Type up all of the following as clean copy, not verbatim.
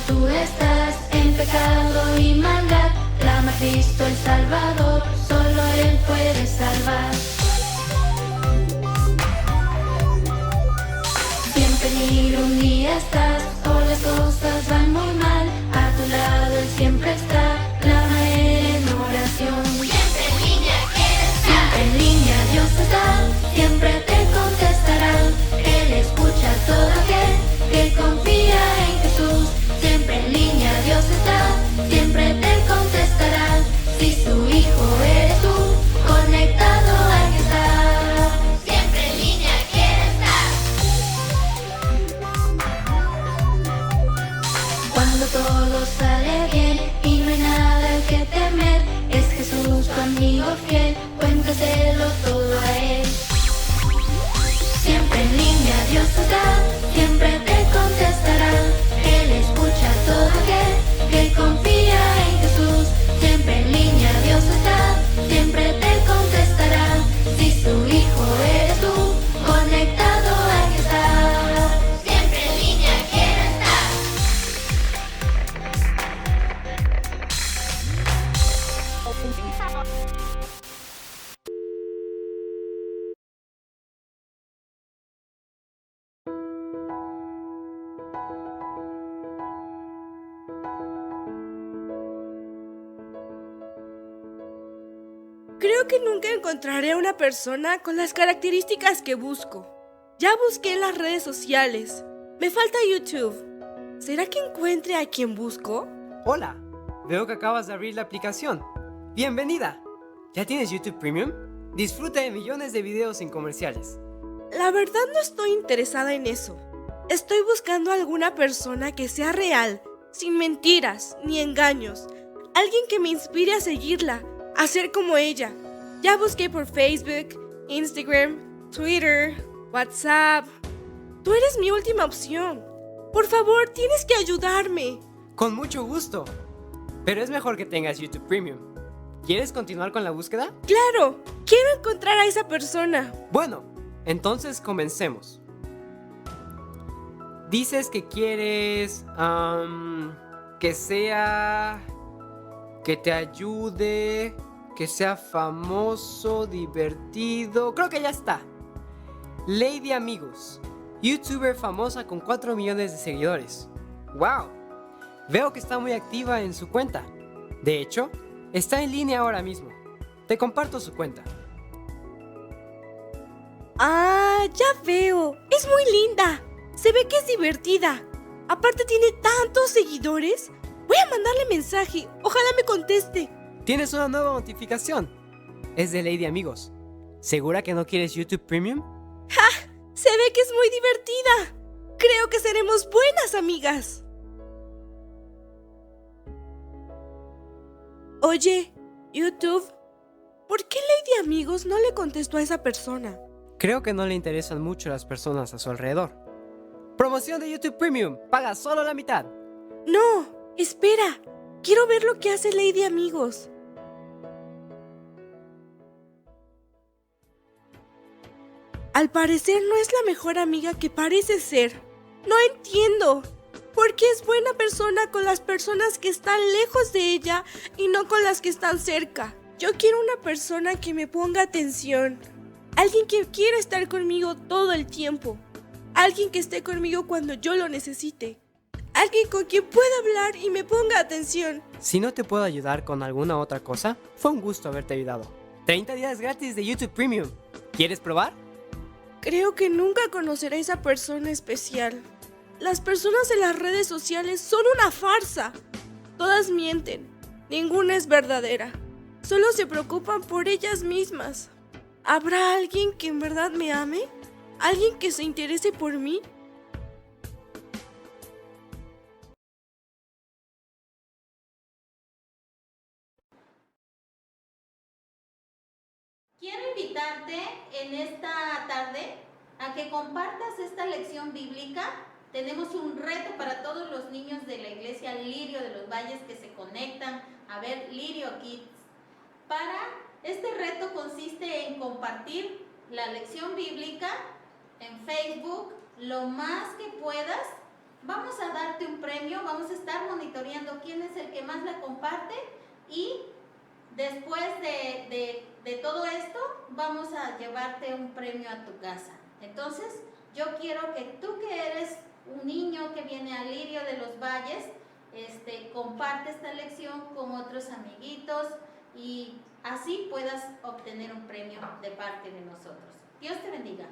Tú estás en pecado y maldad, clama a Cristo el Salvador, solo Él puede salvar. Si en peligro un día estás o las cosas van muy mal, a tu lado Él siempre está, clama a Él en oración. Siempre en línea quiere estar. Siempre en línea Dios está, siempre te contestará. Él escucha a todo aquel que confía en Jesús. Siempre en línea Dios está, siempre te contestará. Si su hijo eres tú, conectado hay que estar. Siempre en línea quiere estar. Cuando todo sale bien y no hay nada que temer, es Jesús tu amigo fiel, cuéntaselo todo a Él. Siempre en línea Dios está, siempre te contestará. Él escucha a todo aquel que confía en Jesús. Siempre en línea Dios está, siempre te contestará. Si su hijo eres tú, conectado hay que estar. Siempre en línea quiere estar. Creo que nunca encontraré a una persona con las características que busco. Ya busqué en las redes sociales. Me falta YouTube. ¿Será que encuentre a quien busco? Hola, veo que acabas de abrir la aplicación. ¡Bienvenida! ¿Ya tienes YouTube Premium? Disfruta de millones de videos sin comerciales. La verdad no estoy interesada en eso. Estoy buscando a alguna persona que sea real, sin mentiras ni engaños. Alguien que me inspire a seguirla, a ser como ella. Ya busqué por Facebook, Instagram, Twitter, WhatsApp. Tú eres mi última opción. Por favor, tienes que ayudarme. Con mucho gusto. Pero es mejor que tengas YouTube Premium. ¿Quieres continuar con la búsqueda? Claro, quiero encontrar a esa persona. Bueno, entonces comencemos. Dices que quieres que sea, que te ayude, que sea famoso, divertido. Creo que ya está. Lady Amigos, YouTuber famosa con 4 millones de seguidores. ¡Wow! Veo que está muy activa en su cuenta. De hecho, está en línea ahora mismo. Te comparto su cuenta. Ah, ya veo. Es muy linda. Se ve que es divertida. Aparte tiene tantos seguidores. Voy a mandarle mensaje. Ojalá me conteste. Tienes una nueva notificación. Es de Lady Amigos. ¿Segura que no quieres YouTube Premium? ¡Ja! Se ve que es muy divertida. Creo que seremos buenas amigas. Oye, YouTube, ¿por qué Lady Amigos no le contestó a esa persona? Creo que no le interesan mucho las personas a su alrededor. Promoción de YouTube Premium. Paga solo la mitad. No, espera. Quiero ver lo que hace Lady Amigos. Al parecer no es la mejor amiga que parece ser. No entiendo. ¿Por qué es buena persona con las personas que están lejos de ella y no con las que están cerca? Yo quiero una persona que me ponga atención. Alguien que quiera estar conmigo todo el tiempo. Alguien que esté conmigo cuando yo lo necesite. Alguien con quien pueda hablar y me ponga atención. Si no te puedo ayudar con alguna otra cosa, fue un gusto haberte ayudado. 30 días gratis de YouTube Premium. ¿Quieres probar? Creo que nunca conoceré a esa persona especial. Las personas en las redes sociales son una farsa. Todas mienten. Ninguna es verdadera. Solo se preocupan por ellas mismas. ¿Habrá alguien que en verdad me ame? ¿Alguien que se interese por mí? Quiero invitarte en esta tarde a que compartas esta lección bíblica. Tenemos un reto para todos los niños de la iglesia Lirio de los Valles que se conectan a ver Lirio Kids. Este reto consiste en compartir la lección bíblica en Facebook lo más que puedas. Vamos a darte un premio, vamos a estar monitoreando quién es el que más la comparte y después de todo esto vamos a llevarte un premio a tu casa. Entonces yo quiero que tú, que eres un niño que viene a Lirio de los Valles, comparte esta lección con otros amiguitos y así puedas obtener un premio de parte de nosotros. Dios te bendiga.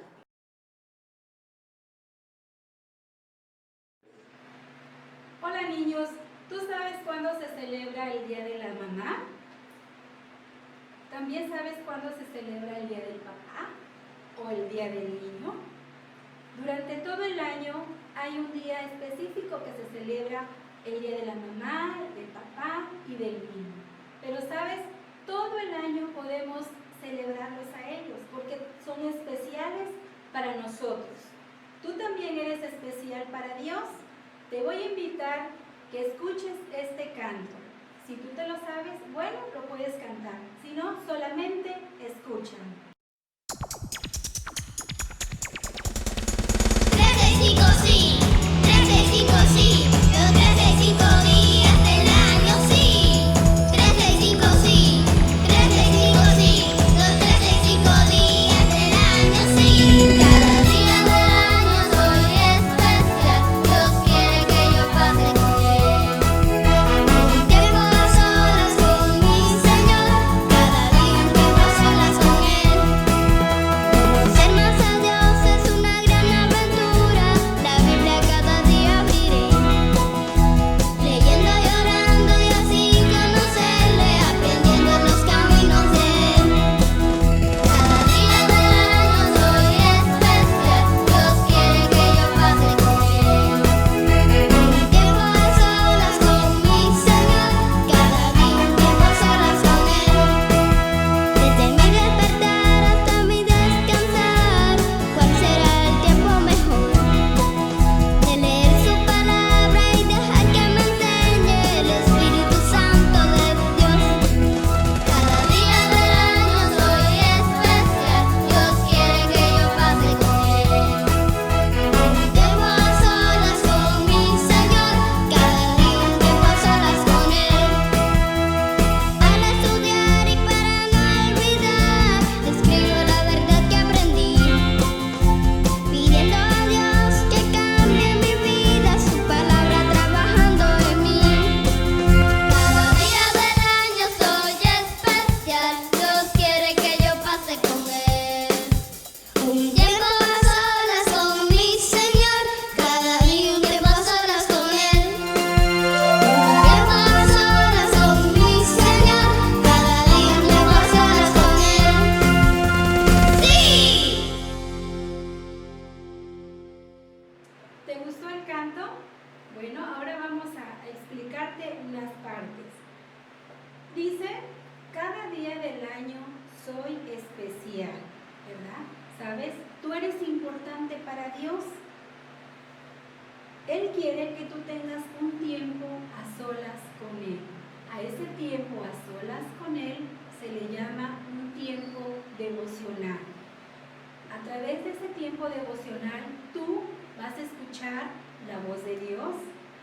Hola niños, ¿tú sabes cuándo se celebra el Día de la Mamá? ¿También sabes cuándo se celebra el Día del Papá o el Día del Niño? Durante todo el año hay un día específico que se celebra el Día de la Mamá, del Papá y del Niño. Pero sabes, todo el año podemos celebrarlos a ellos porque son especiales para nosotros. Tú también eres especial para Dios. Te voy a invitar que escuches este canto. Si tú te lo sabes, bueno, lo puedes cantar. Si no, solamente escucha. 365 sí, 365 sí, los 365 días del año sí. 365 sí, 365 sí, los 365 días del año sí. Cada día del año soy especial, Dios quiere que yo pase con Él. Un tiempo a solas con mi Señor, cada día un tiempo a solas con Él. Ser más a Dios es una gran aventura, la Biblia cada día abriré, leyendo y orando y así conocerle, aprendiendo los caminos de Él. Cada día del año soy especial, Dios quiere que yo pase con Él. Un tiempo a solas con mi Señor, cada día un tiempo a solas con Él. Desde mi despertar hasta mi descansar, ¿cuál será el tiempo mejor? De leer su palabra y dejar que me enseñe el Espíritu Santo de Dios. Cada día del año soy especial, Dios quiere que yo pase con Él. Un tiempo a solas con mi Señor, cada día un tiempo a solas con Él. Al estudiar y para no olvidar, escribo la verdad que aprendí, pidiendo a Dios que cambie mi vida, su palabra trabajando en mí. Cada día del año soy especial, Dios quiere que yo pase con Él. Un tiempo a solas con mi Señor, cada día un tiempo a solas con Él. Un tiempo a solas con mi Señor, cada día un tiempo a solas con Él. ¡Sí! ¿Te gustó el canto? Bueno, ahora vamos a explicarte unas partes. Dice, cada día del año soy especial, ¿verdad? ¿Sabes? Tú eres importante para Dios. Él quiere que tú tengas un tiempo a solas con Él. A ese tiempo a solas con Él se le llama un tiempo devocional. A través de ese tiempo devocional, tú vas a escuchar la voz de Dios,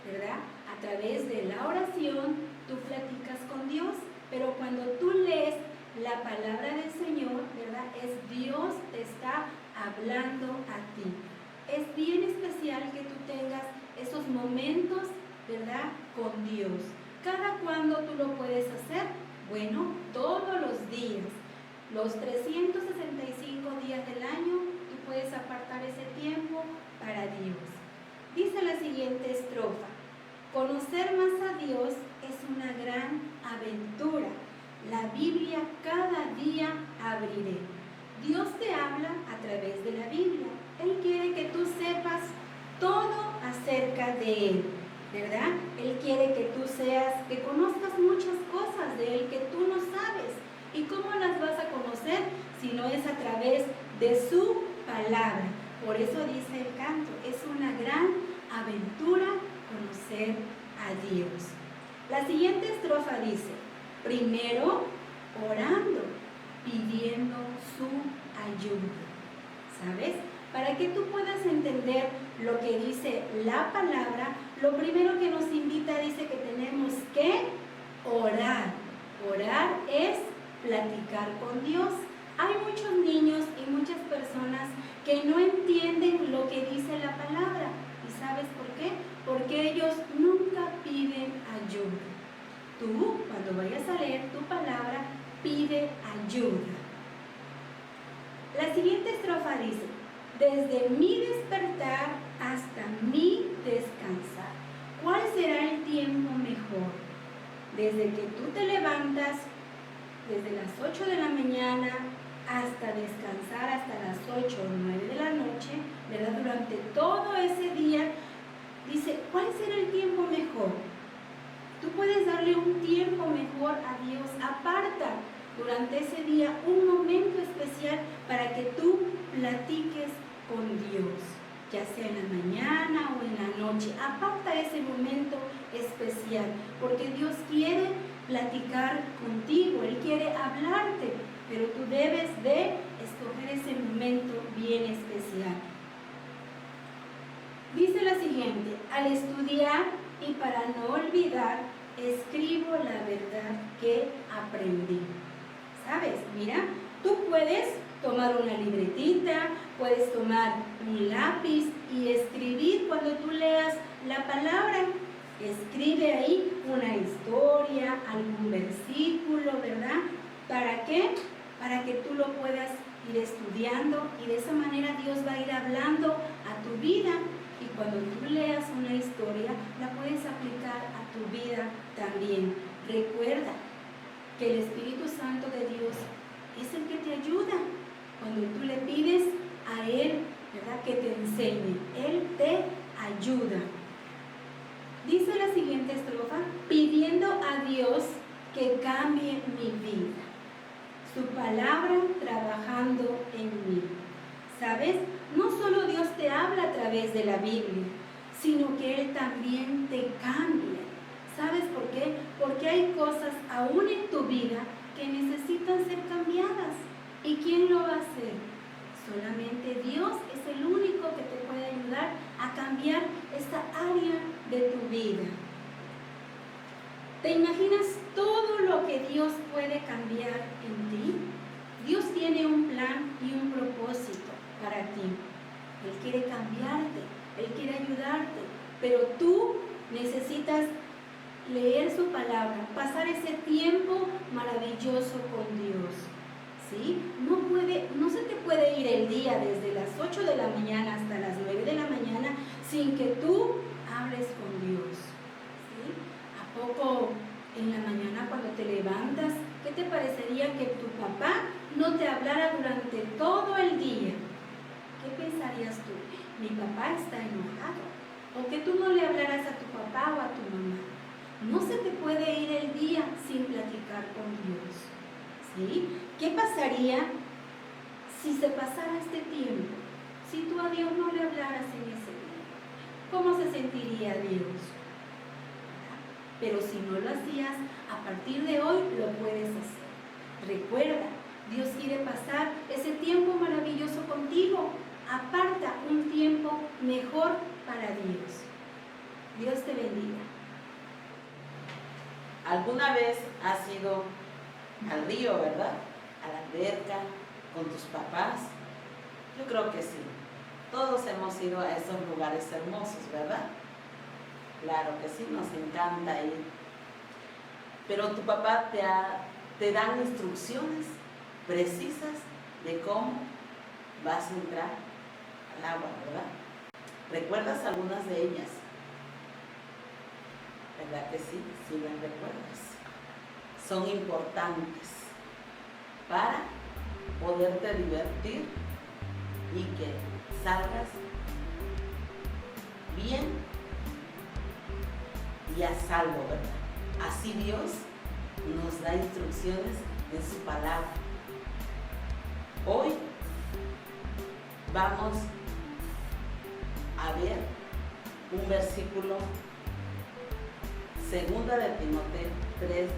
¿verdad? A través de la oración, tú platicas con Dios, pero cuando tú lees la palabra del Señor, ¿verdad? Es Dios te está hablando a ti. Es bien especial que tú tengas esos momentos, ¿verdad? Con Dios. ¿Cada cuándo tú lo puedes hacer? Bueno, todos los días. Los 365 días del año, tú puedes apartar ese tiempo para Dios. Dice la siguiente estrofa: conocer más a Dios es una gran aventura. La Biblia cada día abriré. Dios te habla a través de la Biblia. Él quiere que tú sepas todo acerca de Él, ¿verdad? Él quiere que tú que conozcas muchas cosas de Él que tú no sabes. ¿Y cómo las vas a conocer? Si no es a través de su palabra. Por eso dice el canto, es una gran aventura conocer a Dios. La siguiente estrofa dice, primero orando, pidiendo su ayuda. ¿Sabes? Para que tú puedas entender lo que dice la palabra, lo primero que nos invita dice que tenemos que orar. Orar es platicar con Dios. Hay muchos niños y muchas personas que no entienden lo que dice la palabra. ¿Y sabes por qué? Porque ellos nunca piden ayuda. Tú, cuando vayas a leer tu palabra, pide ayuda. La siguiente estrofa dice, desde mi despertar hasta mi descansar. ¿Cuál será el tiempo mejor? Desde que tú te levantas, desde las 8 de la mañana hasta descansar hasta las 8 o 9 de la noche, ¿verdad? Durante todo ese día, dice, ¿cuál será el tiempo mejor? Tú puedes darle un tiempo mejor a Dios. Aparta durante ese día un momento especial para que tú platiques con Dios, ya sea en la mañana o en la noche. Aparta ese momento especial, porque Dios quiere platicar contigo, Él quiere hablarte, pero tú debes de escoger ese momento bien especial. Dice la siguiente, al estudiar y para no olvidar, escribo la verdad que aprendí. ¿Sabes? Mira, tú puedes tomar una libretita, puedes tomar un lápiz y escribir cuando tú leas la palabra. Escribe ahí una historia, algún versículo, ¿verdad? ¿Para qué? Para que tú lo puedas ir estudiando y de esa manera Dios va a ir hablando a tu vida. Y cuando tú leas una historia, la puedes aplicar a tu vida también. Recuerda que el Espíritu Santo de Dios es el que te ayuda. Cuando tú le pides a Él, ¿verdad?, que te enseñe, Él te ayuda. Dice la siguiente estrofa, pidiendo a Dios que cambie mi vida. Su palabra trabajando en mí. ¿Sabes? No solo Dios te habla a través de la Biblia, sino que Él también te cambia. ¿Sabes por qué? Porque hay cosas aún en tu vida que necesitan ser cambiadas. ¿Y quién lo va a hacer? Solamente Dios es el único que te puede ayudar a cambiar esta área de tu vida. ¿Te imaginas todo lo que Dios puede cambiar en ti? Dios tiene un plan y un propósito para ti. Él quiere cambiarte, Él quiere ayudarte, pero tú necesitas leer su palabra, pasar ese tiempo maravilloso con Dios. ¿Sí? No se te puede ir el día desde las 8 de la mañana hasta las 9 de la mañana sin que tú hables con Dios. ¿Sí? ¿A poco en la mañana cuando te levantas, qué te parecería que tu papá no te hablara durante todo el día? ¿Qué pensarías tú? Mi papá está enojado. O que tú no le hablaras a tu papá o a tu mamá. No se te puede ir el día sin platicar con Dios. ¿Sí? ¿Qué pasaría si se pasara este tiempo? Si tú a Dios no le hablaras en ese día, ¿cómo se sentiría Dios? Pero si no lo hacías, a partir de hoy lo puedes hacer. Recuerda, Dios quiere pasar ese tiempo maravilloso contigo. Aparta un tiempo mejor para Dios. Dios te bendiga. ¿Alguna vez has ido al río, verdad? A la alberca, con tus papás. Yo creo que sí. Todos hemos ido a esos lugares hermosos, ¿verdad? Claro que sí, nos encanta ir. Pero tu papá te dan instrucciones precisas de cómo vas a entrar al agua, ¿verdad? ¿Recuerdas algunas de ellas? ¿Verdad que sí? Sí las recuerdas. Son importantes para poderte divertir y que salgas bien y a salvo, ¿verdad? Así Dios nos da instrucciones en su palabra. Hoy vamos versículo, segunda de Timoteo 3:16.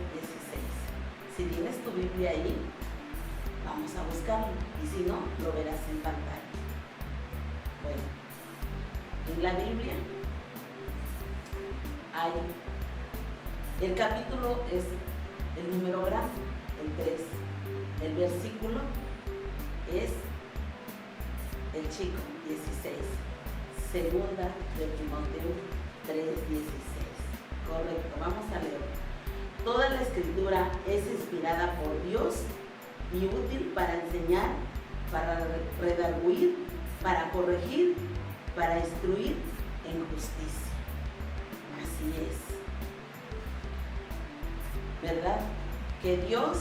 Si tienes tu Biblia ahí, vamos a buscarlo, y si no, lo verás en pantalla. Bueno, en la Biblia hay, el capítulo es el número grande, el 3. El versículo es el chico, 16. Segunda de Timoteo 3:16. Correcto, vamos a leer. Toda la escritura es inspirada por Dios y útil para enseñar, para redarguir, para corregir, para instruir en justicia. Así es. ¿Verdad? Que Dios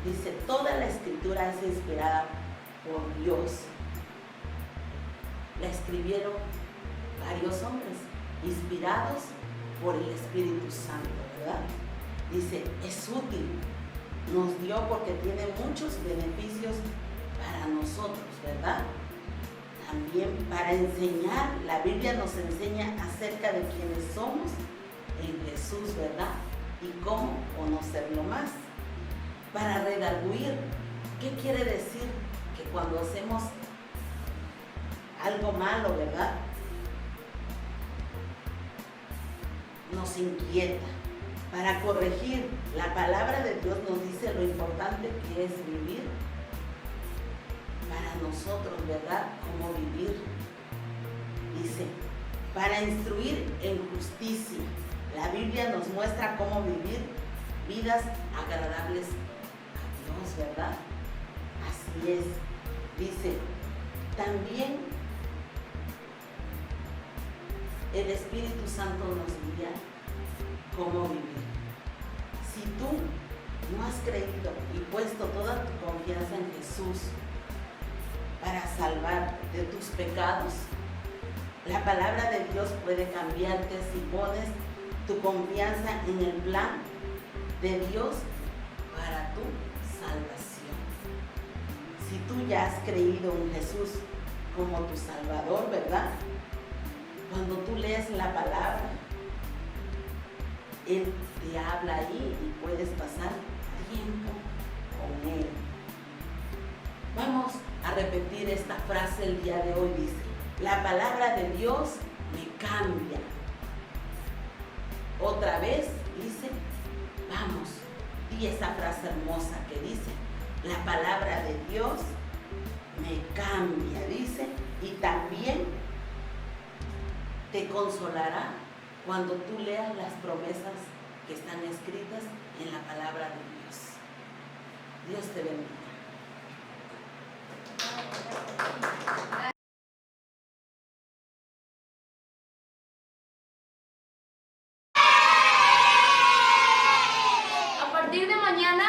dice, toda la escritura es inspirada por Dios. La escribieron varios hombres, inspirados por el Espíritu Santo, ¿verdad? Dice, es útil, nos dio porque tiene muchos beneficios para nosotros, ¿verdad? También para enseñar, la Biblia nos enseña acerca de quiénes somos en Jesús, ¿verdad? Y cómo conocerlo más. Para redarguir, ¿qué quiere decir? Que cuando hacemos algo malo, ¿verdad? Nos inquieta. Para corregir, la palabra de Dios nos dice lo importante que es vivir para nosotros, ¿verdad? Cómo vivir. Dice, para instruir en justicia. La Biblia nos muestra cómo vivir vidas agradables a Dios, ¿verdad? Así es. Dice, también el Espíritu Santo nos guía cómo vivir. Si tú no has creído y puesto toda tu confianza en Jesús para salvar de tus pecados, la palabra de Dios puede cambiarte si pones tu confianza en el plan de Dios para tu salvación. Si tú ya has creído en Jesús como tu Salvador, ¿verdad? Cuando tú lees la palabra, Él te habla ahí y puedes pasar tiempo con Él. Vamos a repetir esta frase el día de hoy. Dice, la palabra de Dios me cambia. Otra vez dice, vamos, di esa frase hermosa que dice, la palabra de Dios me cambia, dice, y también te consolará cuando tú leas las promesas que están escritas en la palabra de Dios. Dios te bendiga. A partir de mañana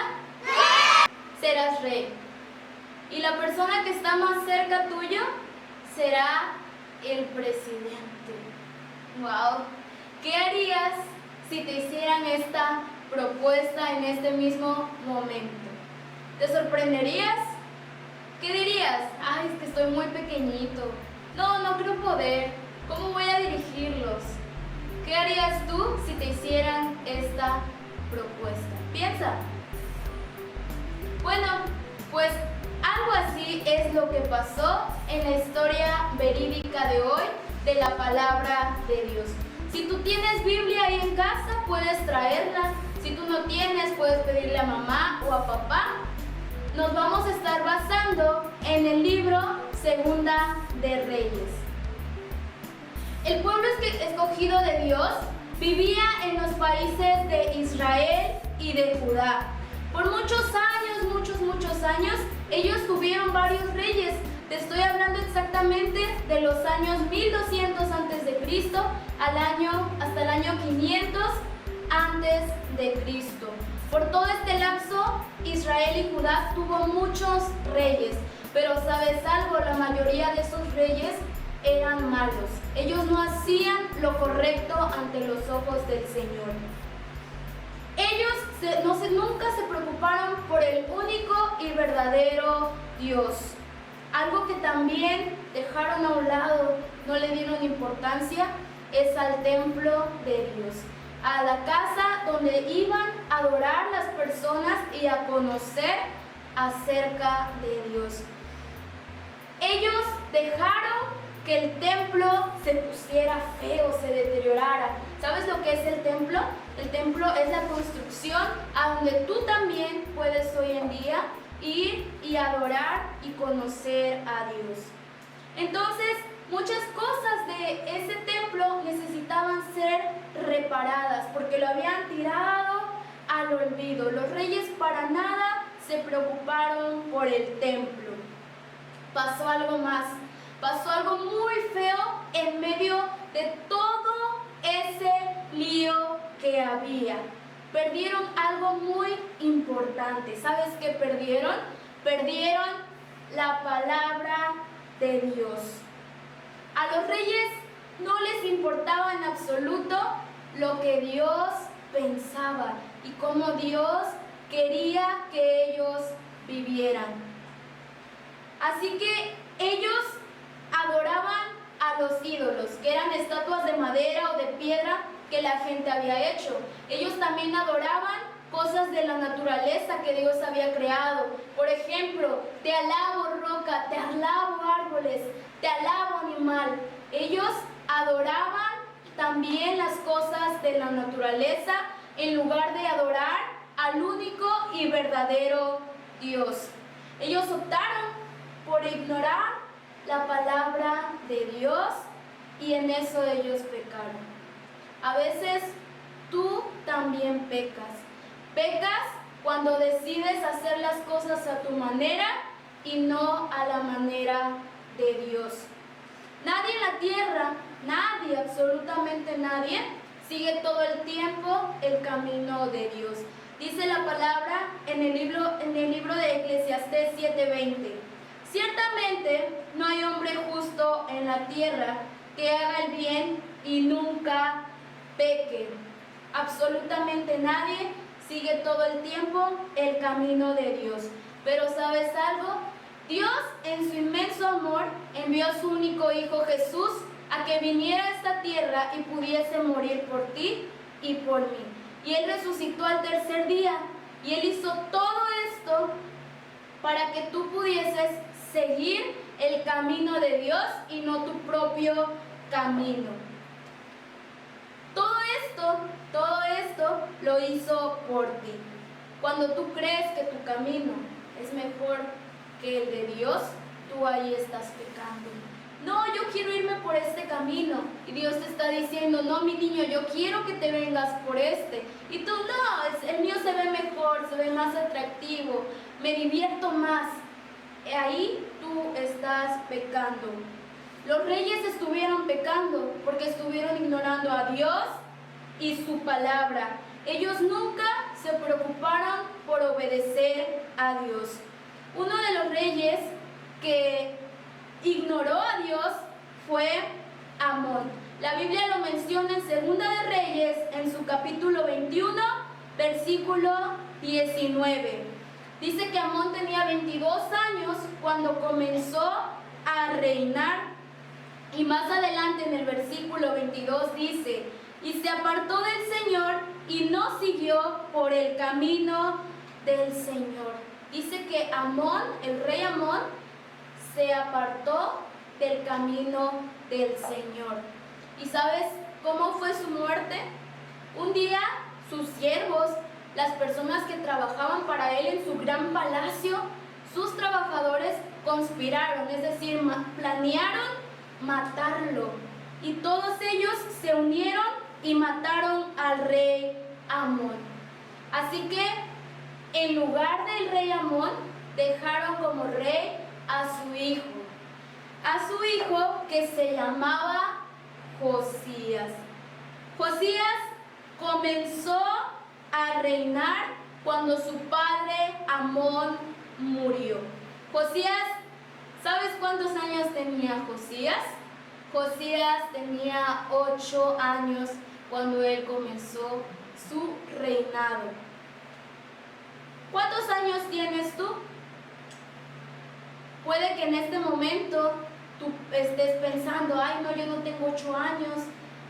serás rey. Y la persona que está más cerca tuyo será el presidente. Wow. ¿Qué harías si te hicieran esta propuesta en este mismo momento? ¿Te sorprenderías? ¿Qué dirías? Ay, es que estoy muy pequeñito. No creo poder. ¿Cómo voy a dirigirlos? ¿Qué harías tú si te hicieran esta propuesta? Piensa. Bueno, pues algo así es lo que pasó en la historia verídica de hoy de la palabra de Dios. Si tú tienes Biblia ahí en casa, puedes traerla. Si tú no tienes, puedes pedirle a mamá o a papá. Nos vamos a estar basando en el libro Segunda de Reyes. El pueblo escogido de Dios vivía en los países de Israel y de Judá. Por muchos años, ellos tuvieron varios reyes. Te estoy hablando exactamente de los años 1200 a.C. hasta el año 500 a.C. Por todo este lapso, Israel y Judá tuvo muchos reyes. Pero ¿sabes algo? La mayoría de esos reyes eran malos. Ellos no hacían lo correcto ante los ojos del Señor. Ellos nunca se preocuparon por el único y verdadero Dios. Algo que también dejaron a un lado, no le dieron importancia, es al templo de Dios, a la casa donde iban a adorar las personas y a conocer acerca de Dios. Ellos dejaron que el templo se pusiera feo, se deteriorara. ¿Sabes lo que es el templo? El templo es la construcción a donde tú también puedes hoy en día ir y adorar y conocer a Dios. Entonces, muchas cosas de ese templo necesitaban ser reparadas porque lo habían tirado al olvido. Los reyes para nada se preocuparon por el templo. Pasó algo más. Pasó algo muy feo en medio de todo ese lío que había. Perdieron algo muy importante. ¿Sabes qué perdieron? Perdieron la palabra de Dios. A los reyes no les importaba en absoluto lo que Dios pensaba y cómo Dios quería que ellos vivieran. Así que ellos adoraban a los ídolos, que eran estatuas de madera o de piedra que la gente había hecho. Ellos también adoraban cosas de la naturaleza que Dios había creado. Por ejemplo, te alabo roca, te alabo árboles, te alabo animal. Ellos adoraban también las cosas de la naturaleza en lugar de adorar al único y verdadero Dios. Ellos optaron por ignorar la palabra de Dios y en eso ellos pecaron. A veces tú también pecas. Pecas cuando decides hacer las cosas a tu manera y no a la manera de Dios. Nadie en la tierra, nadie, absolutamente nadie, sigue todo el tiempo el camino de Dios. Dice la palabra en el libro de Eclesiastés 7:20. Ciertamente no hay hombre justo en la tierra que haga el bien y nunca peque. Absolutamente nadie sigue todo el tiempo el camino de Dios. Pero ¿sabes algo? Dios en su inmenso amor envió a su único Hijo Jesús a que viniera a esta tierra y pudiese morir por ti y por mí. Y Él resucitó al tercer día y Él hizo todo esto para que tú pudieses seguir el camino de Dios y no tu propio camino. Todo esto lo hizo por ti. Cuando tú crees que tu camino es mejor que el de Dios, tú ahí estás pecando. No, yo quiero irme por este camino. Y Dios te está diciendo, no, mi niño, yo quiero que te vengas por este. Y tú, no, el mío se ve mejor, se ve más atractivo, me divierto más. Ahí tú estás pecando. Los reyes estuvieron pecando porque estuvieron ignorando a Dios y su palabra. Ellos nunca se preocuparon por obedecer a Dios. Uno de los reyes que ignoró a Dios fue Amón. La Biblia lo menciona en Segunda de Reyes, en su capítulo 21, versículo 19. Dice que Amón tenía 22 años cuando comenzó a reinar. Y más adelante en el versículo 22 dice, y se apartó del Señor y no siguió por el camino del Señor. Dice que Amón, el rey Amón, se apartó del camino del Señor. ¿Y sabes cómo fue su muerte? Un día sus siervos, las personas que trabajaban para él en su gran palacio, sus trabajadores conspiraron, es decir, planearon matarlo. Y todos ellos se unieron y mataron al rey Amón. Así que en lugar del rey Amón, dejaron como rey a su hijo que se llamaba Josías. Josías comenzó a reinar cuando su padre Amón murió. Josías, ¿sabes cuántos años tenía Josías? Josías tenía 8 años cuando él comenzó su reinado. ¿Cuántos años tienes tú? Puede que en este momento tú estés pensando, ay no, yo no tengo 8 años,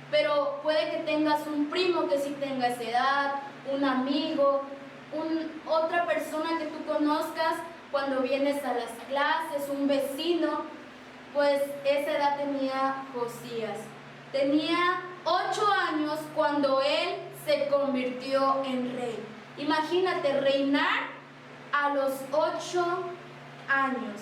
pero puede que tengas un primo que sí tenga esa edad, un amigo, otra persona que tú conozcas cuando vienes a las clases, un vecino. Pues esa edad tenía Josías. Tenía 8 años cuando él se convirtió en rey. Imagínate, reinar a los 8 años.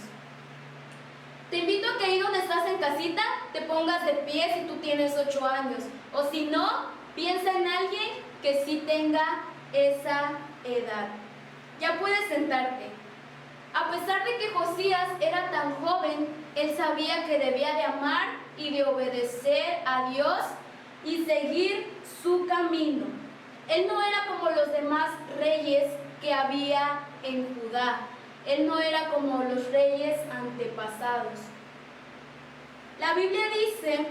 Te invito a que ahí donde estás en casita te pongas de pie si tú tienes 8 años. O si no, piensa en alguien que sí tenga esa edad. Ya puedes sentarte. A pesar de que Josías era tan joven, él sabía que debía de amar y de obedecer a Dios y seguir su camino. Él no era como los demás reyes que había en Judá. Él no era como los reyes antepasados. La Biblia dice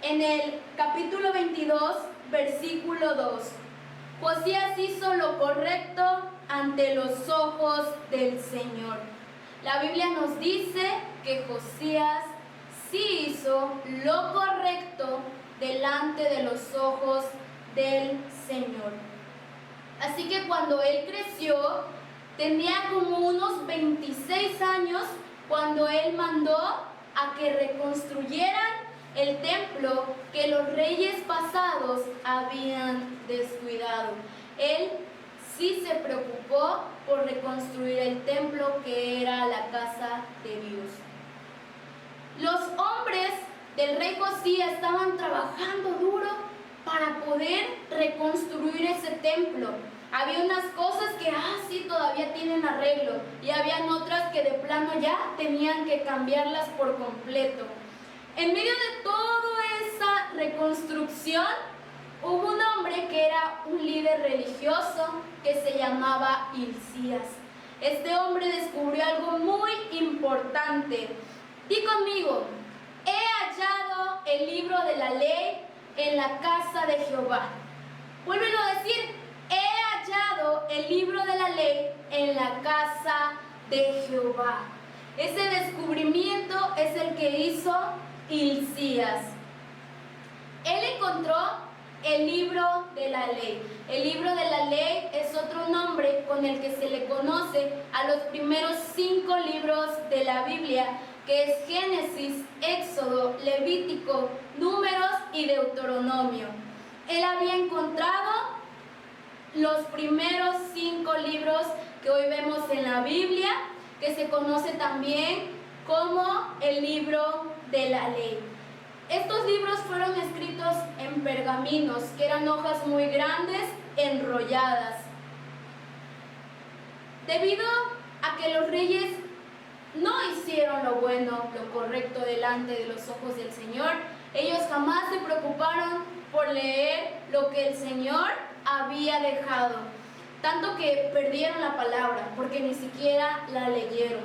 en el capítulo 22, versículo 2, Josías hizo lo correcto ante los ojos del Señor. La Biblia nos dice que Josías sí hizo lo correcto delante de los ojos del Señor. Así que cuando él creció, tenía como unos 26 años cuando él mandó a que reconstruyeran el templo que los reyes pasados habían descuidado. Él sí se preocupó por reconstruir el templo que era la casa de Dios. Los hombres del rey Josías estaban trabajando duro para poder reconstruir ese templo. Había unas cosas que, sí, todavía tienen arreglo, y habían otras que de plano ya tenían que cambiarlas por completo. En medio de toda esa reconstrucción, hubo un hombre que era un líder religioso que se llamaba Hilcías. Este hombre descubrió algo muy importante. Di conmigo, he hallado el libro de la ley en la casa de Jehová. Vuélvelo a decir, he hallado el libro de la ley en la casa de Jehová. Ese descubrimiento es el que hizo Hilcías. Él encontró el libro de la ley. El libro de la ley es otro nombre con el que se le conoce a los primeros 5 libros de la Biblia, que es Génesis, Éxodo, Levítico, Números y Deuteronomio. Él había encontrado los primeros 5 libros que hoy vemos en la Biblia, que se conoce también como el libro de la ley. Estos libros fueron escritos en pergaminos, que eran hojas muy grandes, enrolladas. Debido a que los reyes no hicieron lo bueno, lo correcto delante de los ojos del Señor, ellos jamás se preocuparon por leer lo que el Señor había dejado, tanto que perdieron la palabra, porque ni siquiera la leyeron.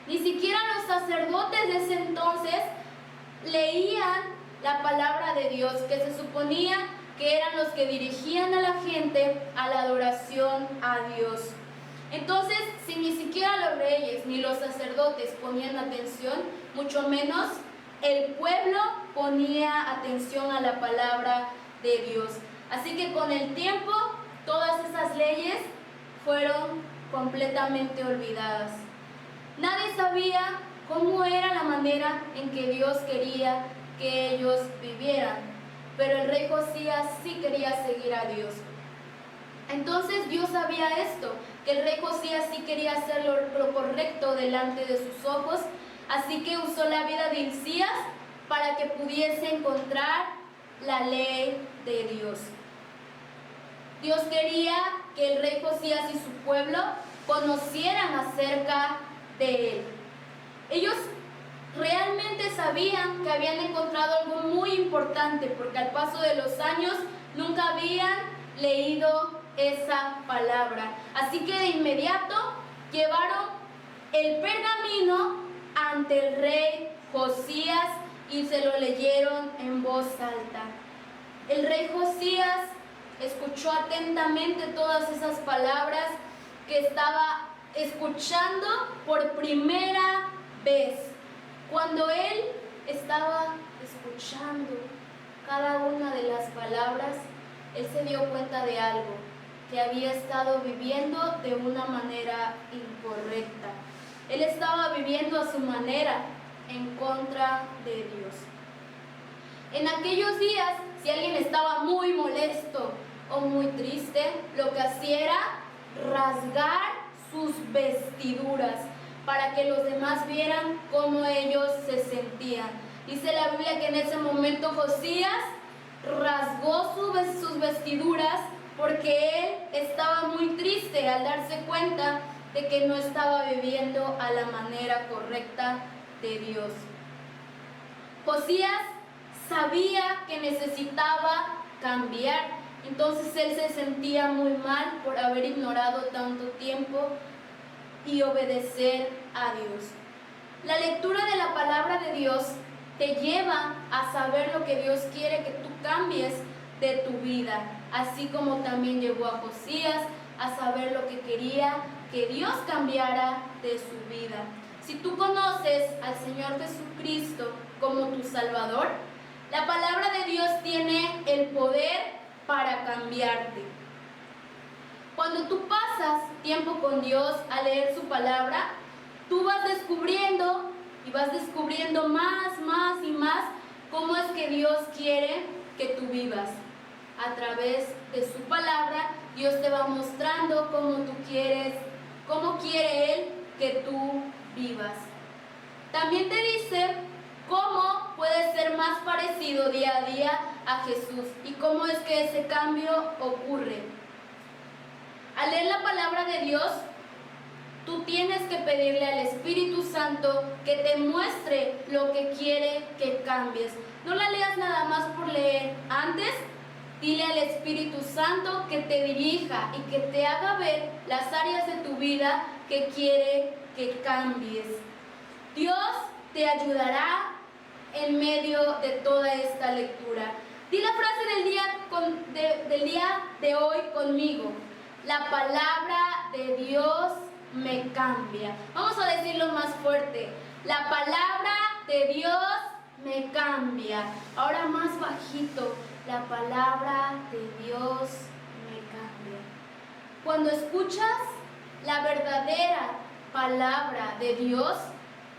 Ni siquiera los sacerdotes de ese entonces leían la palabra de Dios, que se suponía que eran los que dirigían a la gente a la adoración a Dios. Entonces, si ni siquiera los reyes ni los sacerdotes ponían atención, mucho menos el pueblo ponía atención a la palabra de Dios. Así que con el tiempo, todas esas leyes fueron completamente olvidadas. Nadie sabía cómo era la manera en que Dios quería que ellos vivieran, pero el rey Josías sí quería seguir a Dios. Entonces Dios sabía esto, que el rey Josías sí quería hacer lo correcto delante de sus ojos, así que usó la vida de Hilcías para que pudiese encontrar la ley de Dios. Dios quería que el rey Josías y su pueblo conocieran acerca de él. Ellos realmente sabían que habían encontrado algo muy importante, porque al paso de los años nunca habían leído esa palabra. Así que de inmediato llevaron el pergamino ante el rey Josías y se lo leyeron en voz alta. El rey Josías escuchó atentamente todas esas palabras que estaba escuchando por primera vez. Cuando él estaba escuchando cada una de las palabras, él se dio cuenta de algo, que había estado viviendo de una manera incorrecta. Él estaba viviendo a su manera, en contra de Dios. En aquellos días, si alguien estaba muy molesto o muy triste, lo que hacía era rasgar sus vestiduras para que los demás vieran cómo ellos se sentían. Dice la Biblia que en ese momento Josías rasgó sus vestiduras porque él estaba muy triste al darse cuenta de que no estaba viviendo a la manera correcta de Dios. Josías sabía que necesitaba cambiar, entonces él se sentía muy mal por haber ignorado tanto tiempo y obedecer a Dios. La lectura de la palabra de Dios te lleva a saber lo que Dios quiere que tú cambies de tu vida, así como también llevó a Josías a saber lo que quería que Dios cambiara de su vida. Si tú conoces al Señor Jesucristo como tu Salvador, la palabra de Dios tiene el poder para cambiarte. Cuando tú pasas tiempo con Dios a leer su palabra, tú vas descubriendo y vas descubriendo más y más cómo es que Dios quiere que tú vivas. A través de su palabra, Dios te va mostrando cómo quiere Él que tú vivas. También te dice cómo puedes ser más parecido día a día a Jesús y cómo es que ese cambio ocurre. Al leer la palabra de Dios, tú tienes que pedirle al Espíritu Santo que te muestre lo que quiere que cambies. No la leas nada más por leer. Antes, dile al Espíritu Santo que te dirija y que te haga ver las áreas de tu vida que quiere que cambies. Dios te ayudará en medio de toda esta lectura. Di la frase del día de hoy conmigo. La palabra de Dios me cambia. Vamos a decirlo más fuerte. La palabra de Dios me cambia. Ahora más bajito. La palabra de Dios me cambia. Cuando escuchas la verdadera palabra de Dios,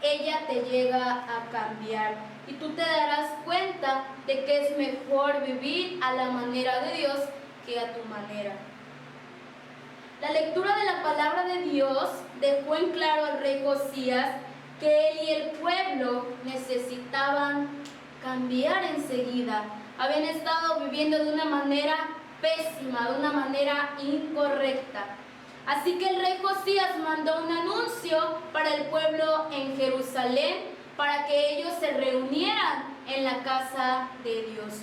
ella te llega a cambiar y tú te darás cuenta de que es mejor vivir a la manera de Dios que a tu manera. La lectura de la palabra de Dios dejó en claro al rey Josías que él y el pueblo necesitaban cambiar enseguida. Habían estado viviendo de una manera pésima, de una manera incorrecta. Así que el rey Josías mandó un anuncio para el pueblo en Jerusalén para que ellos se reunieran en la casa de Dios.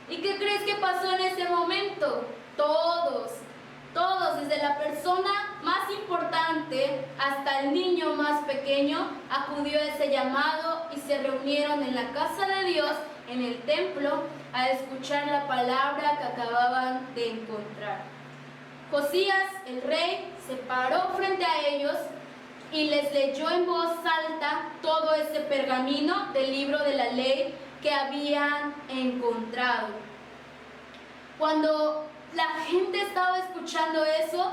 ¿Y qué crees que pasó en ese momento? Todos, desde la persona más importante hasta el niño más pequeño, acudió a ese llamado y se reunieron en la casa de Dios, en el templo, a escuchar la palabra que acababan de encontrar. Josías, el rey, se paró frente a ellos y les leyó en voz alta todo ese pergamino del libro de la ley que habían encontrado. Cuando la gente estaba escuchando eso,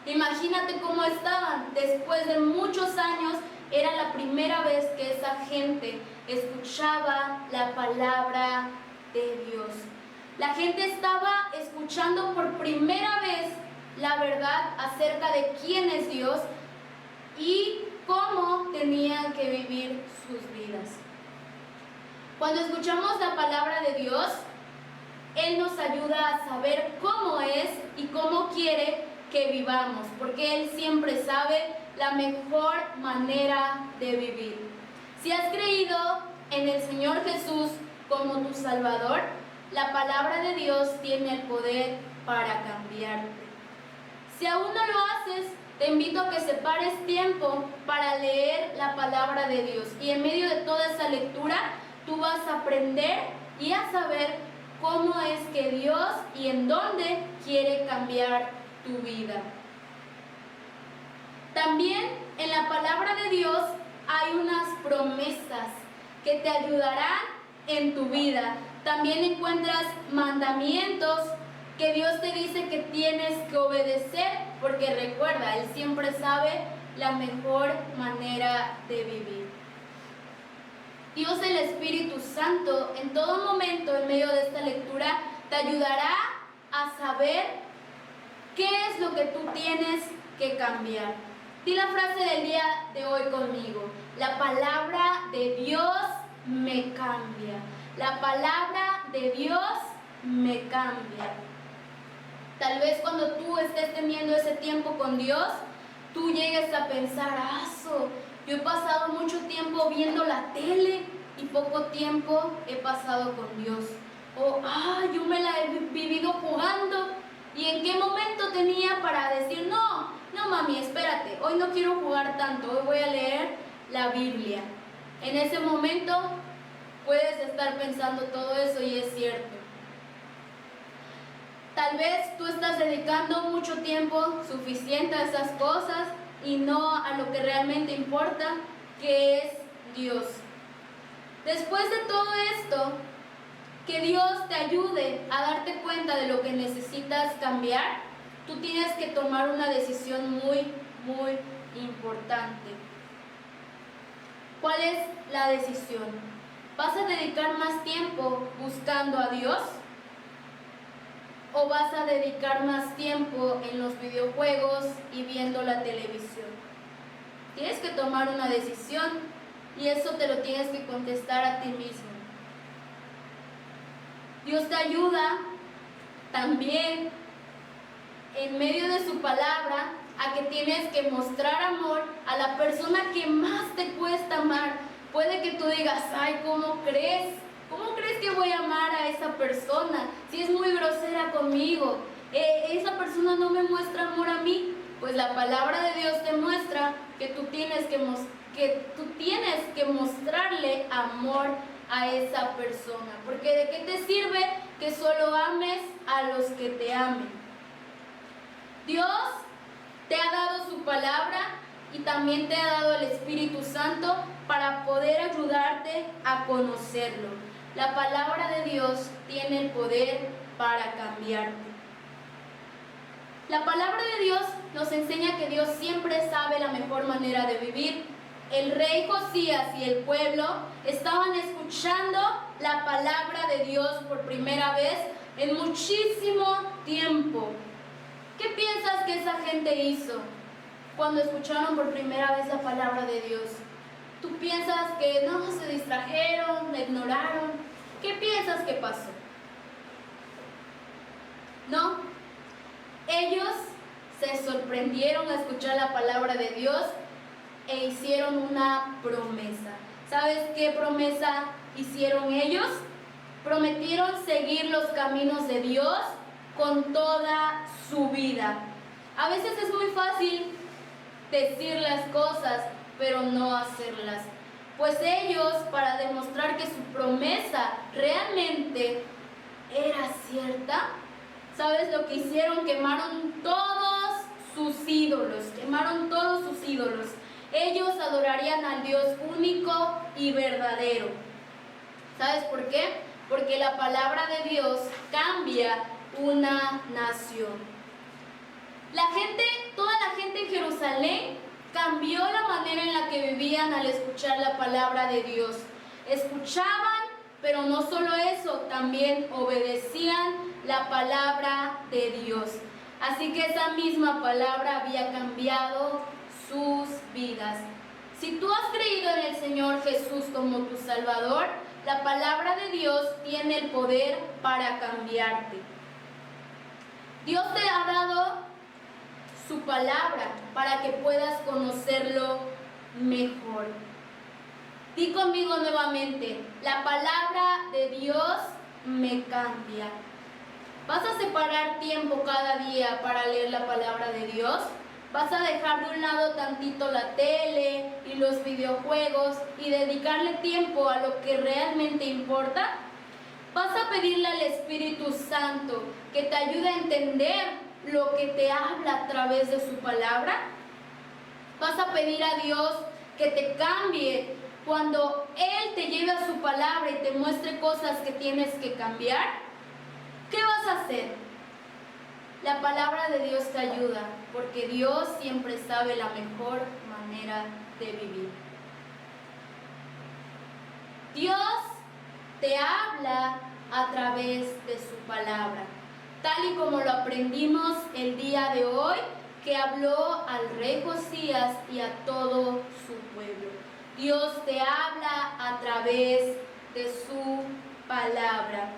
imagínate cómo estaban. Después de muchos años, era la primera vez que esa gente escuchaba la palabra de Dios. La gente estaba escuchando por primera vez la verdad acerca de quién es Dios y cómo tenían que vivir sus vidas. Cuando escuchamos la palabra de Dios, Él nos ayuda a saber cómo es y cómo quiere que vivamos, porque Él siempre sabe la mejor manera de vivir. Si has creído en el Señor Jesús como tu Salvador, la palabra de Dios tiene el poder para cambiarte. Si aún no lo haces, te invito a que separes tiempo para leer la palabra de Dios. Y en medio de toda esa lectura, tú vas a aprender y a saber cómo es que Dios y en dónde quiere cambiar tu vida. También en la palabra de Dios hay unas promesas que te ayudarán en tu vida. También encuentras mandamientos que Dios te dice que tienes que obedecer, porque recuerda, Él siempre sabe la mejor manera de vivir. Dios, el Espíritu Santo, en todo momento, en medio de esta lectura, te ayudará a saber qué es lo que tú tienes que cambiar. Di la frase del día de hoy conmigo. La palabra de Dios me cambia. La palabra de Dios me cambia. Tal vez cuando tú estés teniendo ese tiempo con Dios, tú llegues a pensar, yo he pasado mucho tiempo viendo la tele y poco tiempo he pasado con Dios. O, yo me la he vivido jugando. ¿Y en qué momento tenía para decir, no mami, espérate, hoy no quiero jugar tanto, hoy voy a leer la Biblia? En ese momento puedes estar pensando todo eso y es cierto. Tal vez tú estás dedicando mucho tiempo suficiente a esas cosas y no a lo que realmente importa, que es Dios. Después de todo esto, que Dios te ayude a darte cuenta de lo que necesitas cambiar, tú tienes que tomar una decisión muy, muy importante. ¿Cuál es la decisión? ¿Vas a dedicar más tiempo buscando a Dios? ¿O vas a dedicar más tiempo en los videojuegos y viendo la televisión? Tienes que tomar una decisión y eso te lo tienes que contestar a ti mismo. Dios te ayuda también en medio de su palabra a que tienes que mostrar amor a la persona que más te cuesta amar. Puede que tú digas, ¿cómo crees? ¿Cómo crees que voy a amar a esa persona? Si es muy grosera conmigo, esa persona no me muestra amor a mí. Pues la palabra de Dios te muestra que tú tienes que mostrarle amor a esa persona. Porque ¿de qué te sirve que solo ames a los que te amen? Dios te ha dado su palabra y también te ha dado el Espíritu Santo para poder ayudarte a conocerlo. La palabra de Dios tiene el poder para cambiarte. La palabra de Dios nos enseña que Dios siempre sabe la mejor manera de vivir. El rey Josías y el pueblo estaban escuchando la palabra de Dios por primera vez en muchísimo tiempo. ¿Qué piensas que esa gente hizo cuando escucharon por primera vez la palabra de Dios? ¿Tú piensas que no, se distrajeron, la ignoraron? ¿Qué piensas que pasó? No, ellos se sorprendieron al escuchar la palabra de Dios e hicieron una promesa. ¿Sabes qué promesa hicieron ellos? Prometieron seguir los caminos de Dios con toda su vida. A veces es muy fácil decir las cosas, pero no hacerlas. Pues ellos, para demostrar que su promesa realmente era cierta, ¿sabes lo que hicieron? Quemaron todos sus ídolos, Ellos adorarían al Dios único y verdadero. ¿Sabes por qué? Porque la palabra de Dios cambia una nación. Toda la gente en Jerusalén cambió la manera en la que vivían al escuchar la palabra de Dios. Escuchaban, pero no solo eso, también obedecían la palabra de Dios. Así que esa misma palabra había cambiado sus vidas. Si tú has creído en el Señor Jesús como tu Salvador, la palabra de Dios tiene el poder para cambiarte. Dios te ha dado su palabra para que puedas conocerlo mejor. Di conmigo nuevamente, la palabra de Dios me cambia. ¿Vas a separar tiempo cada día para leer la palabra de Dios? ¿Vas a dejar de un lado tantito la tele y los videojuegos y dedicarle tiempo a lo que realmente importa? ¿Vas a pedirle al Espíritu Santo que te ayude a entender lo que te habla a través de su palabra? ¿Vas a pedir a Dios que te cambie cuando Él te lleve a su palabra y te muestre cosas que tienes que cambiar? ¿Qué vas a hacer? La palabra de Dios te ayuda, porque Dios siempre sabe la mejor manera de vivir. Dios te habla a través de su palabra, tal y como lo aprendimos el día de hoy, que habló al rey Josías y a todo su pueblo. Dios te habla a través de su palabra.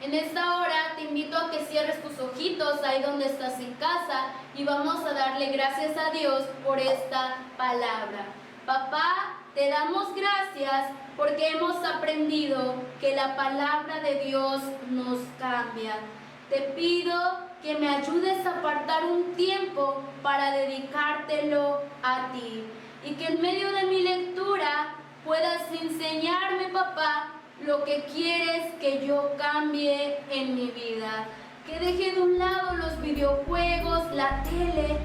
En esta hora te invito a que cierres tus ojitos ahí donde estás en casa y vamos a darle gracias a Dios por esta palabra. Papá, te damos gracias porque hemos aprendido que la palabra de Dios nos cambia. Te pido que me ayudes a apartar un tiempo para dedicártelo a ti y que en medio de mi lectura puedas enseñarme, papá, lo que quieres que yo cambie en mi vida. Que deje de un lado los videojuegos, la tele,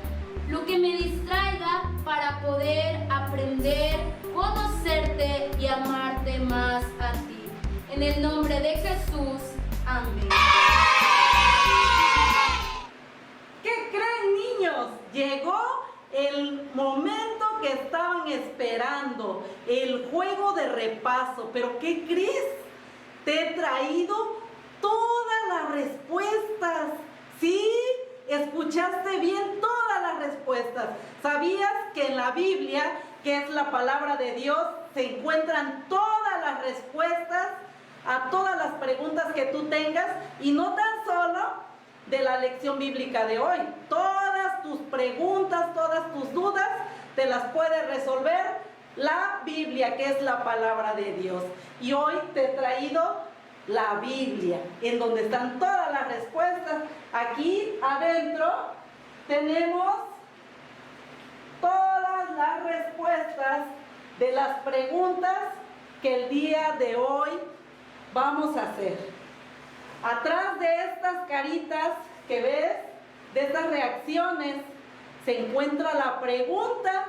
lo que me distraiga para poder aprender, conocerte y amarte más a ti. En el nombre de Jesús, amén. ¿Qué creen, niños? Llegó el momento que estaban esperando, el juego de repaso. ¿Pero qué crees? Te he traído todas las respuestas. ¿Sí? ¿Escuchaste bien todas las respuestas? ¿Sabías que en la Biblia, que es la palabra de Dios, se encuentran todas las respuestas a todas las preguntas que tú tengas? Y no tan solo de la lección bíblica de hoy. Todas tus preguntas, todas tus dudas, te las puede resolver la Biblia, que es la palabra de Dios. Y hoy te he traído la Biblia, en donde están todas las respuestas. Aquí adentro tenemos todas las respuestas de las preguntas que el día de hoy vamos a hacer. Atrás de estas caritas que ves, de estas reacciones, se encuentra la pregunta,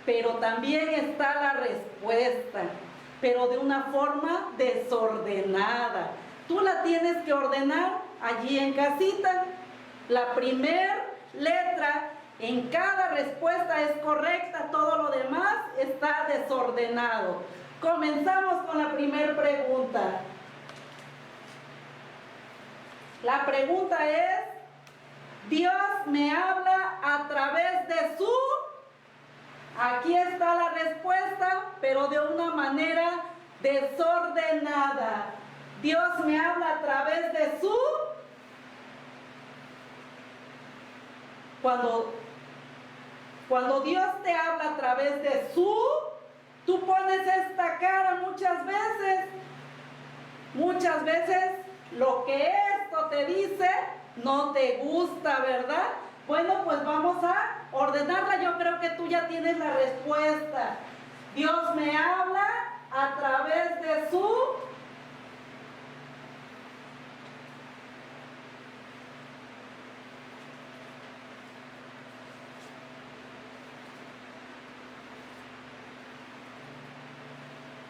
pero también está la respuesta, pero de una forma desordenada. Tú la tienes que ordenar allí en casita. La primera letra en cada respuesta es correcta, todo lo demás está desordenado. Comenzamos con la primera pregunta. La pregunta es: Dios me habla a través de su... Aquí está la respuesta, pero de una manera desordenada. Dios me habla a través de su... Cuando Dios te habla a través de su, tú pones esta cara muchas veces. Muchas veces lo que esto te dice no te gusta, ¿verdad? Bueno, pues vamos a ordenarla. Yo creo que tú ya tienes la respuesta. Dios me habla a través de su...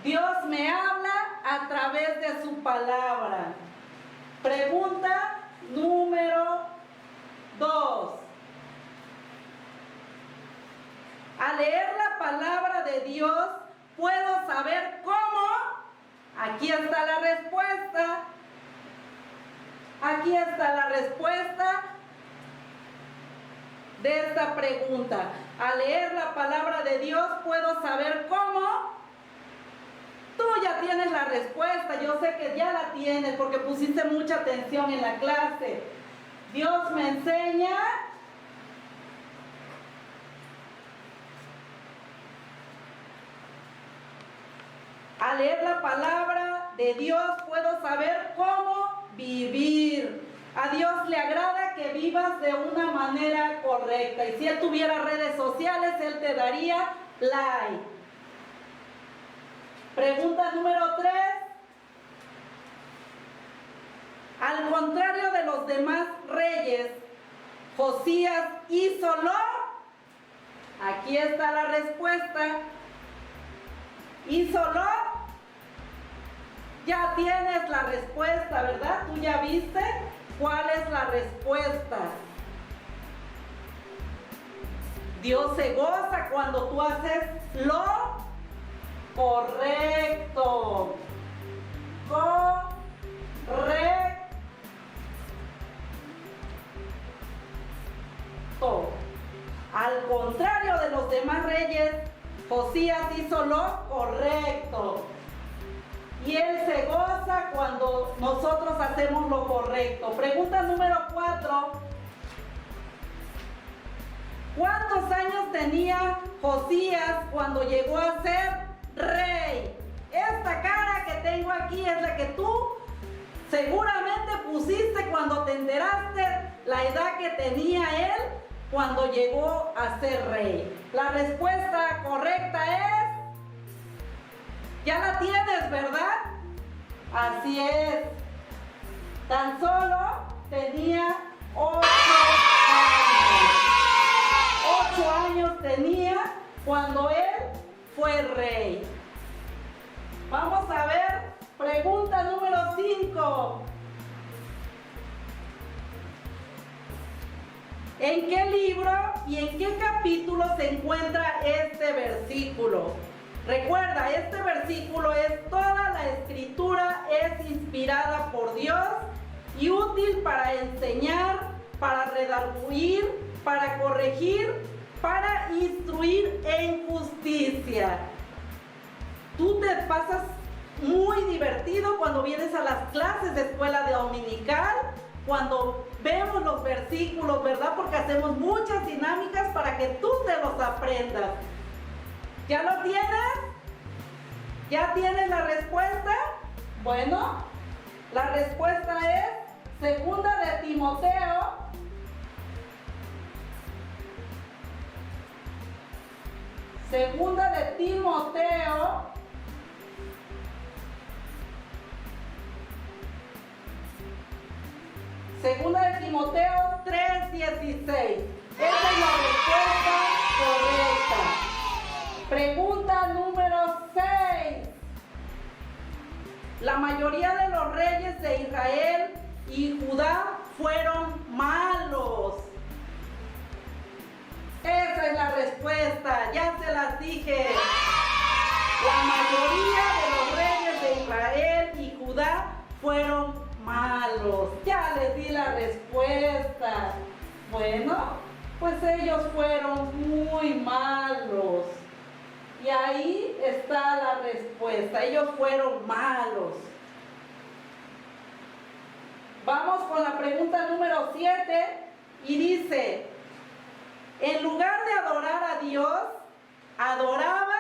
Dios me habla a través de su palabra. Pregunta número 2. Al leer la palabra de Dios, ¿puedo saber cómo? Aquí está la respuesta. Aquí está la respuesta de esta pregunta. Al leer la palabra de Dios, ¿puedo saber cómo? Tú ya tienes la respuesta, yo sé que ya la tienes porque pusiste mucha atención en la clase. Dios me enseña a leer la palabra de Dios, puedo saber cómo vivir. A Dios le agrada que vivas de una manera correcta. Y si Él tuviera redes sociales, Él te daría like. Pregunta número 3. Al contrario de los demás reyes, Josías hizo lo... Aquí está la respuesta. ¿Hizo Lot? Ya tienes la respuesta, ¿verdad? ¿Tú ya viste cuál es la respuesta? Dios se goza cuando tú haces lo correcto. Correcto. Al contrario de los demás reyes, Josías hizo lo correcto. Y él se goza cuando nosotros hacemos lo correcto. Pregunta número 4. ¿Cuántos años tenía Josías cuando llegó a ser rey? Esta cara que tengo aquí es la que tú seguramente pusiste cuando te enteraste la edad que tenía él cuando llegó a ser rey. La respuesta correcta es... Ya la tienes, ¿verdad? Así es. Tan solo tenía 8 años. 8 años tenía cuando él fue rey. Vamos a ver, pregunta número 5. ¿En qué libro y en qué capítulo se encuentra este versículo? Recuerda, este versículo es toda la escritura, es inspirada por Dios y útil para enseñar, para redarguir, para corregir, para instruir en justicia. Tú te pasas muy divertido cuando vienes a las clases de escuela de dominical, cuando vemos los versículos, ¿verdad? Porque hacemos muchas dinámicas para que tú te los aprendas. ¿Ya lo tienes? ¿Ya tienes la respuesta? Bueno, la respuesta es Segunda de Timoteo. Segunda de Timoteo. Segunda de Timoteo 3:16. Esa es la respuesta correcta. Pregunta número 6. La mayoría de los reyes de Israel y Judá fueron malos. Esa es la respuesta, ya se las dije. La mayoría de los reyes de Israel y Judá fueron malos. Ya les di la respuesta. Bueno, pues ellos fueron muy malos. Y ahí está la respuesta. Ellos fueron malos. Vamos con la pregunta número 7. Y dice, en lugar de adorar a Dios, adoraban.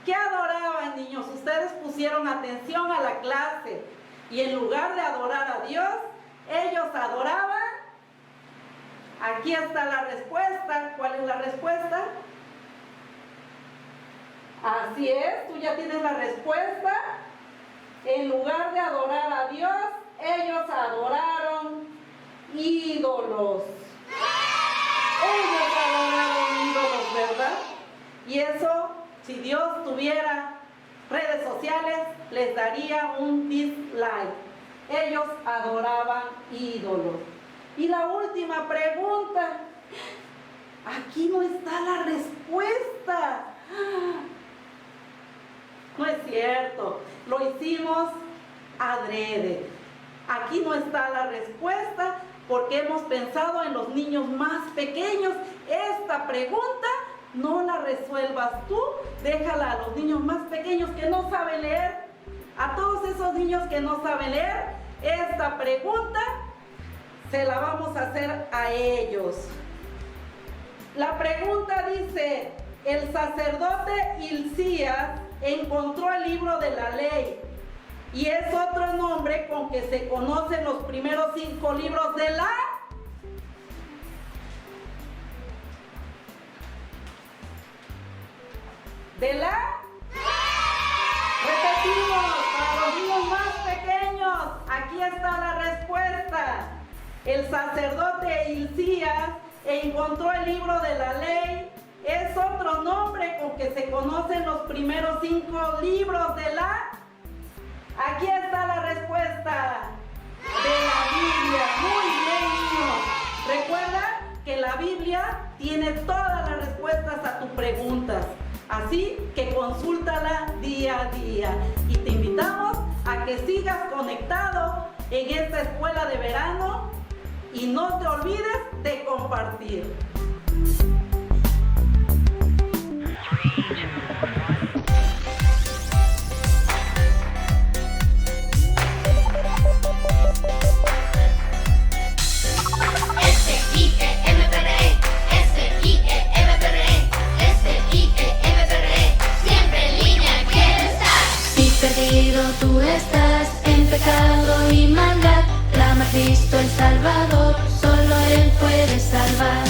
¿Qué adoraban, niños? Ustedes pusieron atención a la clase. Y en lugar de adorar a Dios, ellos adoraban. Aquí está la respuesta. ¿Cuál es la respuesta? Así es, tú ya tienes la respuesta. En lugar de adorar a Dios, ellos adoraron ídolos. Ellos adoraron ídolos, ¿verdad? Y eso, si Dios tuviera redes sociales, les daría un dislike. Ellos adoraban ídolos. Y la última pregunta. Aquí no está la respuesta. No es cierto, lo hicimos adrede. Aquí no está la respuesta porque hemos pensado en los niños más pequeños. Esta pregunta no la resuelvas tú, déjala a los niños más pequeños que no saben leer. A todos esos niños que no saben leer, esta pregunta se la vamos a hacer a ellos. La pregunta dice, el sacerdote Hilcías encontró el libro de la ley y es otro nombre con que se conocen los primeros 5 libros de la repetimos para los niños más pequeños. Aquí está la respuesta. El sacerdote Hilcías e encontró el libro de la ley. Es otro nombre con que se conocen los primeros 5 libros de la... Aquí está la respuesta de la Biblia. Muy bien, niños. Recuerda que la Biblia tiene todas las respuestas a tus preguntas. Así que consúltala día a día. Y te invitamos a que sigas conectado en esta escuela de verano y no te olvides de compartir. Perdido tú estás en pecado y maldad, clama a Cristo el Salvador, solo Él puede salvar.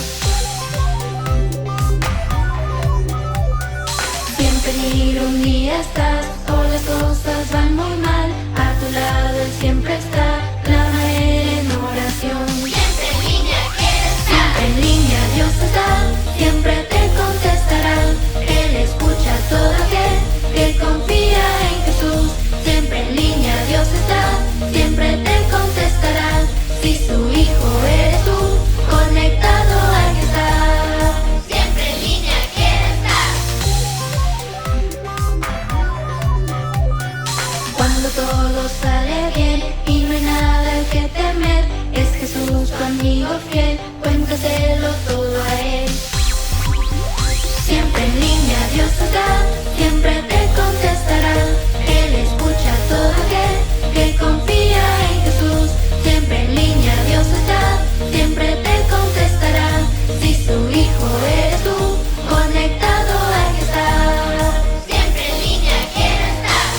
Si en peligro un día estás o las cosas van muy mal, a tu lado Él siempre está, clama a Él en oración. Siempre en línea quiere estar. Siempre en línea Dios está, siempre te contestará. Él escucha a todo aquel que confía en Jesús. Siempre en línea Dios está, siempre te contestará. Si su hijo eres tú, conectado hay que estar. Siempre en línea quiere estar. Cuando todo sale bien y no hay nada que temer, es Jesús tu amigo fiel, cuéntaselo todo a Él. Siempre en línea Dios está, siempre te contestará. Él escucha a todo aquel que confía en Jesús. Siempre en línea Dios está, siempre te contestará. Si su hijo eres tú, conectado hay que estar. Siempre en línea quiere estar.